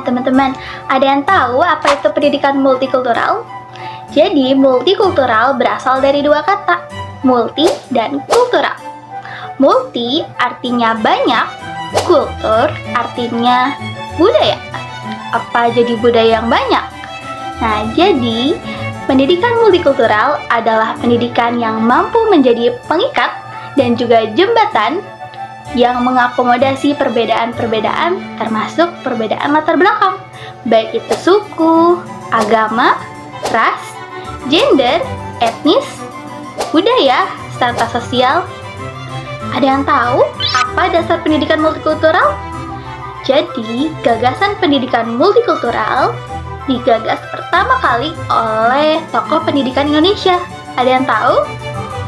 teman-teman, ada yang tahu apa itu pendidikan multikultural? Jadi, multikultural berasal dari dua kata, multi dan kultural. Multi artinya banyak, kultur artinya budaya. Apa jadi budaya yang banyak? Nah, jadi pendidikan multikultural adalah pendidikan yang mampu menjadi pengikat dan juga jembatan yang mengakomodasi perbedaan-perbedaan termasuk perbedaan latar belakang, baik itu suku, agama, ras, gender, etnis, budaya, serta sosial. Ada yang tahu apa dasar pendidikan multikultural? Jadi, gagasan pendidikan multikultural digagas pertama kali oleh tokoh pendidikan Indonesia. Ada yang tahu?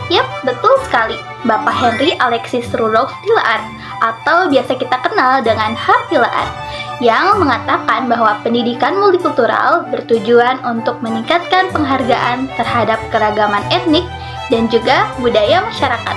Yap, betul sekali. Bapak Henry Alexis Rudolf Tilaar atau biasa kita kenal dengan H. Tilaar yang mengatakan bahwa pendidikan multikultural bertujuan untuk meningkatkan penghargaan terhadap keragaman etnik dan juga budaya masyarakat.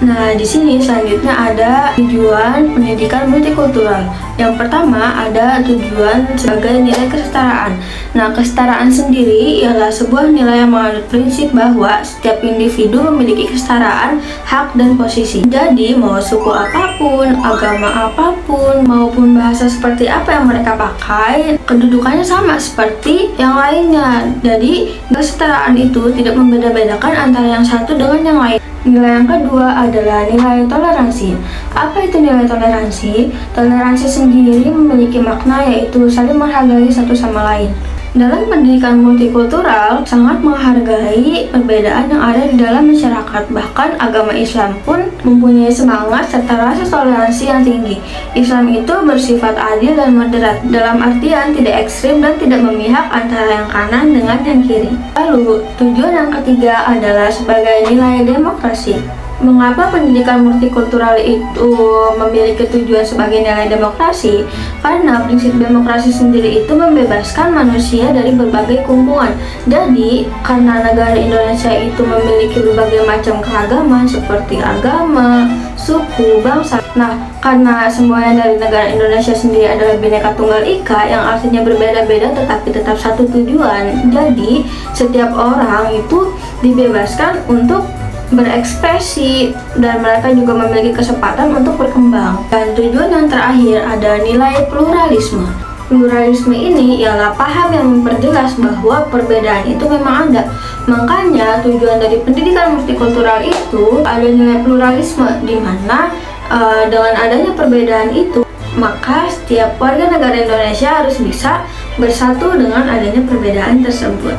Nah, di sini selanjutnya ada tujuan pendidikan multikultural. Yang pertama ada tujuan sebagai nilai kesetaraan. Nah, kesetaraan sendiri ialah sebuah nilai yang menganut prinsip bahwa setiap individu memiliki kesetaraan, hak, dan posisi. Jadi, mau suku apapun, agama apapun, maupun bahasa seperti apa yang mereka pakai, kedudukannya sama seperti yang lainnya. Jadi, kesetaraan itu tidak membeda-bedakan antara yang satu dengan yang lain. Nilai yang kedua adalah nilai toleransi. Apa itu nilai toleransi? Toleransi sendiri memiliki makna yaitu saling menghargai satu sama lain. Dalam pendidikan multikultural, sangat menghargai perbedaan yang ada di dalam masyarakat. Bahkan agama Islam pun mempunyai semangat serta rasa toleransi yang tinggi. Islam itu bersifat adil dan moderat, dalam artian tidak ekstrim dan tidak memihak antara yang kanan dengan yang kiri. Lalu, tujuan yang ketiga adalah sebagai nilai demokrasi. Mengapa pendidikan multikultural itu memiliki tujuan sebagai nilai demokrasi? Karena prinsip demokrasi sendiri itu membebaskan manusia dari berbagai kungkungan. Jadi, karena negara Indonesia itu memiliki berbagai macam keragaman seperti agama, suku, bangsa. Nah, karena semuanya dari negara Indonesia sendiri adalah Bhinneka Tunggal Ika yang artinya berbeda-beda tetapi tetap satu tujuan. Jadi, setiap orang itu dibebaskan untuk berekspresi dan mereka juga memiliki kesempatan untuk berkembang. Dan tujuan yang terakhir ada nilai pluralisme. Pluralisme ini ialah paham yang memperjelas bahwa perbedaan itu memang ada. Makanya tujuan dari pendidikan multikultural itu ada nilai pluralisme di mana dengan adanya perbedaan itu maka setiap warga negara Indonesia harus bisa bersatu dengan adanya perbedaan tersebut.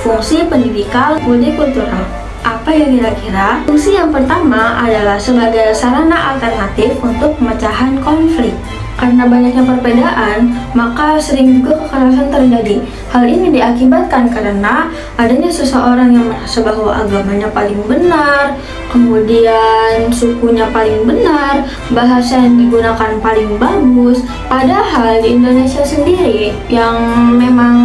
Fungsi pendidikan multikultural. Apa ya kira-kira? Fungsi yang pertama adalah sebagai sarana alternatif untuk pemecahan konflik. Karena banyaknya perbedaan, maka sering juga kekerasan terjadi. Hal ini diakibatkan karena adanya seseorang yang merasa bahwa agamanya paling benar, kemudian sukunya paling benar, bahasa yang digunakan paling bagus. Padahal di Indonesia sendiri yang memang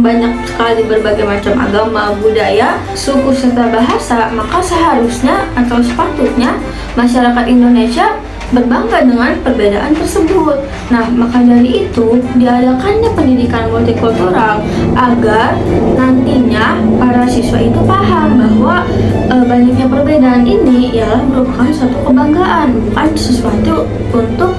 banyak sekali berbagai macam agama, budaya, suku, serta bahasa, maka seharusnya atau sepatutnya masyarakat Indonesia berbangga dengan perbedaan tersebut. Nah, maka dari itu diadakannya pendidikan multikultural agar nantinya para siswa itu paham bahwa banyaknya perbedaan ini ialah merupakan suatu kebanggaan, bukan sesuatu untuk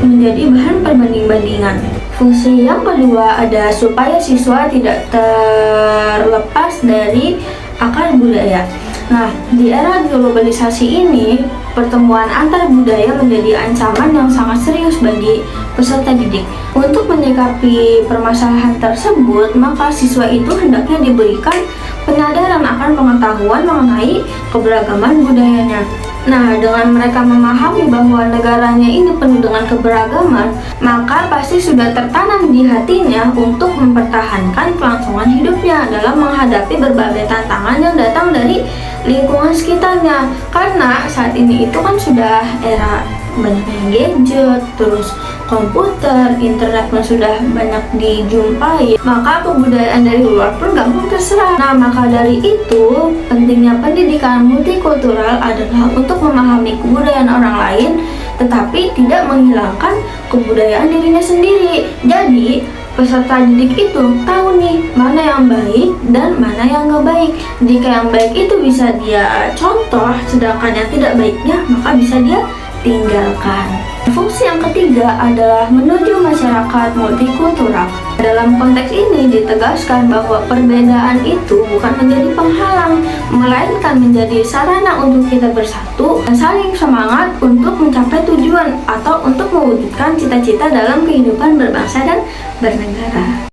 menjadi bahan perbanding-bandingan. Fungsi yang kedua ada supaya siswa tidak terlepas dari akar budaya. Nah, di era globalisasi ini, pertemuan antar budaya menjadi ancaman yang sangat serius bagi peserta didik. Untuk menyikapi permasalahan tersebut, maka siswa itu hendaknya diberikan penyadaran akan pengetahuan mengenai keberagaman budayanya. Nah, dengan mereka memahami bahwa negaranya ini penuh dengan keberagaman, maka pasti sudah tertanam di hatinya untuk mempertahankan kelangsungan hidupnya dalam menghadapi berbagai tantangan yang datang dari lingkungan sekitarnya. Karena saat ini itu kan sudah era banyaknya gadget, terus komputer, internet pun sudah banyak dijumpai, maka kebudayaan dari luar pun gampang terserap. Nah, maka dari itu pentingnya pendidikan multikultural adalah untuk memahami kebudayaan orang lain tetapi tidak menghilangkan kebudayaan dirinya sendiri. Jadi, peserta didik itu tahu nih mana yang baik dan mana yang nggak baik. Jika yang baik itu bisa dia contoh, sedangkan yang tidak baiknya maka bisa dia tinggalkan. Fungsi yang ketiga adalah menuju masyarakat multikultural. Dalam konteks ini ditegaskan bahwa perbedaan itu bukan menjadi penghalang, melainkan menjadi sarana untuk kita bersatu dan saling semangat untuk mencapai tujuan atau untuk mewujudkan cita-cita dalam kehidupan berbangsa dan bernegara.